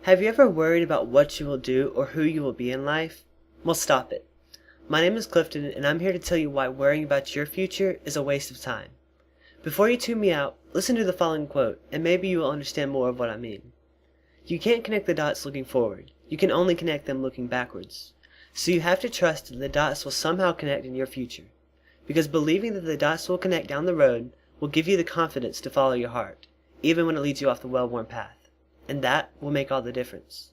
Have you ever worried about what you will do or who you will be in life? Well, stop it. My name is Clifton, and I'm here to tell you why worrying about your future is a waste of time. Before you tune me out, listen to the following quote, and maybe you will understand more of what I mean. You can't connect the dots looking forward. You can only connect them looking backwards. So you have to trust that the dots will somehow connect in your future. Because believing that the dots will connect down the road will give you the confidence to follow your heart, even when it leads you off the well-worn path. And that will make all the difference.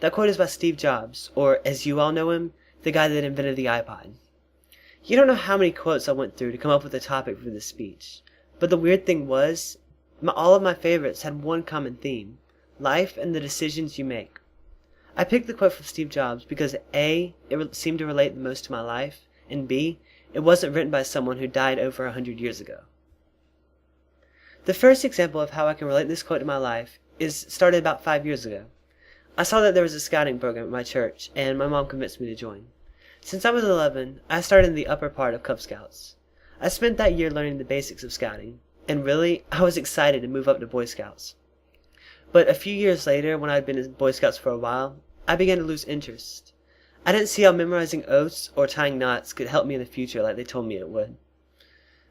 That quote is by Steve Jobs, or as you all know him, the guy that invented the iPod. You don't know how many quotes I went through to come up with a topic for this speech. But the weird thing was, all of my favorites had one common theme: life and the decisions you make. I picked the quote from Steve Jobs because A, it seemed to relate the most to my life, and B, it wasn't written by someone who died over 100 years ago. The first example of how I can relate this quote to my life started about 5 years ago. I saw that there was a scouting program at my church, and my mom convinced me to join. Since I was 11, I started in the upper part of Cub Scouts. I spent that year learning the basics of scouting, and really, I was excited to move up to Boy Scouts. But a few years later, when I had been in Boy Scouts for a while, I began to lose interest. I didn't see how memorizing oaths or tying knots could help me in the future like they told me it would.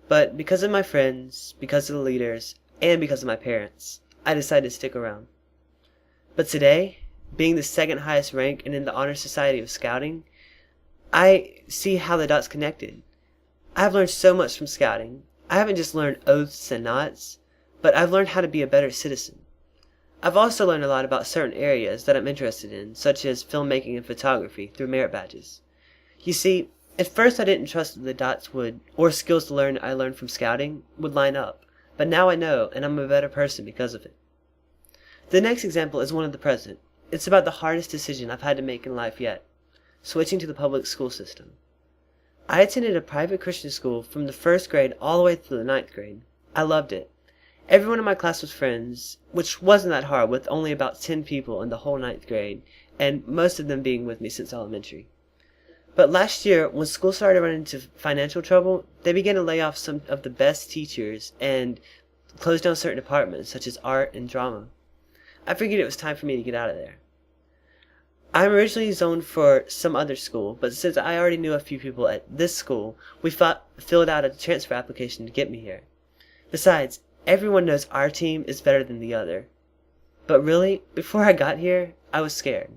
But because of my friends, because of the leaders, and because of my parents, I decided to stick around. But today, being the second highest rank and in the honor society of scouting, I see how the dots connected. I have learned so much from scouting. I haven't just learned oaths and knots, but I've learned how to be a better citizen. I've also learned a lot about certain areas that I'm interested in, such as filmmaking and photography, through merit badges. You see, at first I didn't trust that the dots would, or skills to learn I learned from scouting, would line up. But now I know, and I'm a better person because of it. The next example is one of the present. It's about the hardest decision I've had to make in life yet: switching to the public school system. I attended a private Christian school from the first grade all the way through the 9th grade. I loved it. Everyone in my class was friends, which wasn't that hard, with only about 10 people in the whole 9th grade, and most of them being with me since elementary. But last year, when school started running into financial trouble, they began to lay off some of the best teachers and close down certain departments, such as art and drama. I figured it was time for me to get out of there. I'm originally zoned for some other school, but since I already knew a few people at this school, we filled out a transfer application to get me here. Besides, everyone knows our team is better than the other. But really, before I got here, I was scared.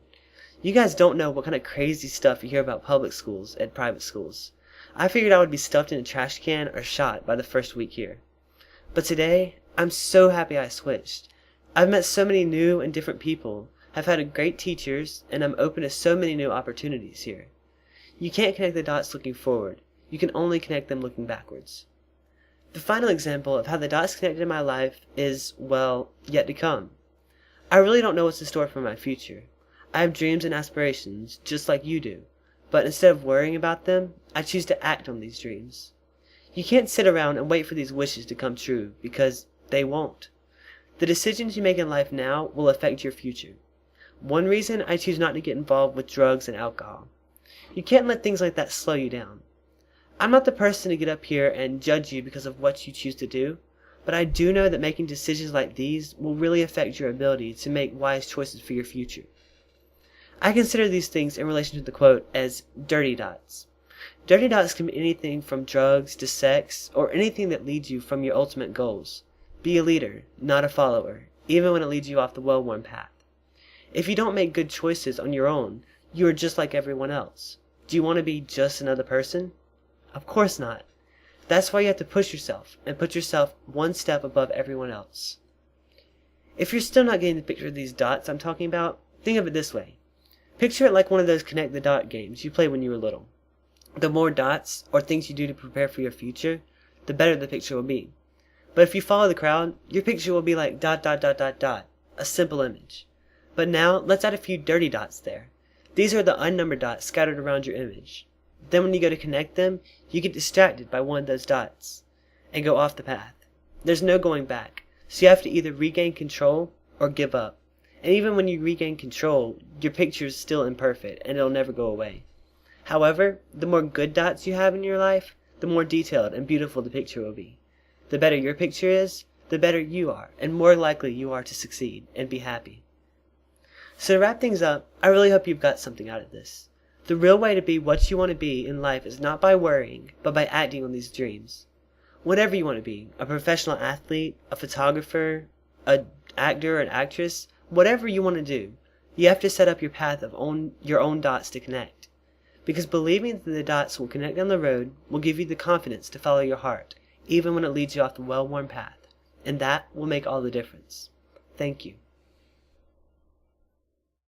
You guys don't know what kind of crazy stuff you hear about public schools and private schools. I figured I would be stuffed in a trash can or shot by the first week here. But today, I'm so happy I switched. I've met so many new and different people, have had great teachers, and I'm open to so many new opportunities here. You can't connect the dots looking forward. You can only connect them looking backwards. The final example of how the dots connected in my life is, well, yet to come. I really don't know what's in store for my future. I have dreams and aspirations, just like you do, but instead of worrying about them, I choose to act on these dreams. You can't sit around and wait for these wishes to come true, because they won't. The decisions you make in life now will affect your future. One reason I choose not to get involved with drugs and alcohol. You can't let things like that slow you down. I'm not the person to get up here and judge you because of what you choose to do, but I do know that making decisions like these will really affect your ability to make wise choices for your future. I consider these things in relation to the quote as dirty dots. Dirty dots can be anything from drugs to sex, or anything that leads you from your ultimate goals. Be a leader, not a follower, even when it leads you off the well-worn path. If you don't make good choices on your own, you are just like everyone else. Do you want to be just another person? Of course not. That's why you have to push yourself, and put yourself one step above everyone else. If you're still not getting the picture of these dots I'm talking about, think of it this way. Picture it like one of those connect the dot games you played when you were little. The more dots, or things you do to prepare for your future, the better the picture will be. But if you follow the crowd, your picture will be like dot dot dot dot dot, a simple image. But now, let's add a few dirty dots there. These are the unnumbered dots scattered around your image. Then when you go to connect them, you get distracted by one of those dots, and go off the path. There's no going back, so you have to either regain control, or give up. And even when you regain control, your picture is still imperfect, and it'll never go away. However, the more good dots you have in your life, the more detailed and beautiful the picture will be. The better your picture is, the better you are, and more likely you are to succeed and be happy. So to wrap things up, I really hope you've got something out of this. The real way to be what you want to be in life is not by worrying, but by acting on these dreams. Whatever you want to be, a professional athlete, a photographer, an actor, an actress, whatever you want to do, you have to set up your path of your own dots to connect. Because believing that the dots will connect down the road will give you the confidence to follow your heart, even when it leads you off the well-worn path. And that will make all the difference. Thank you.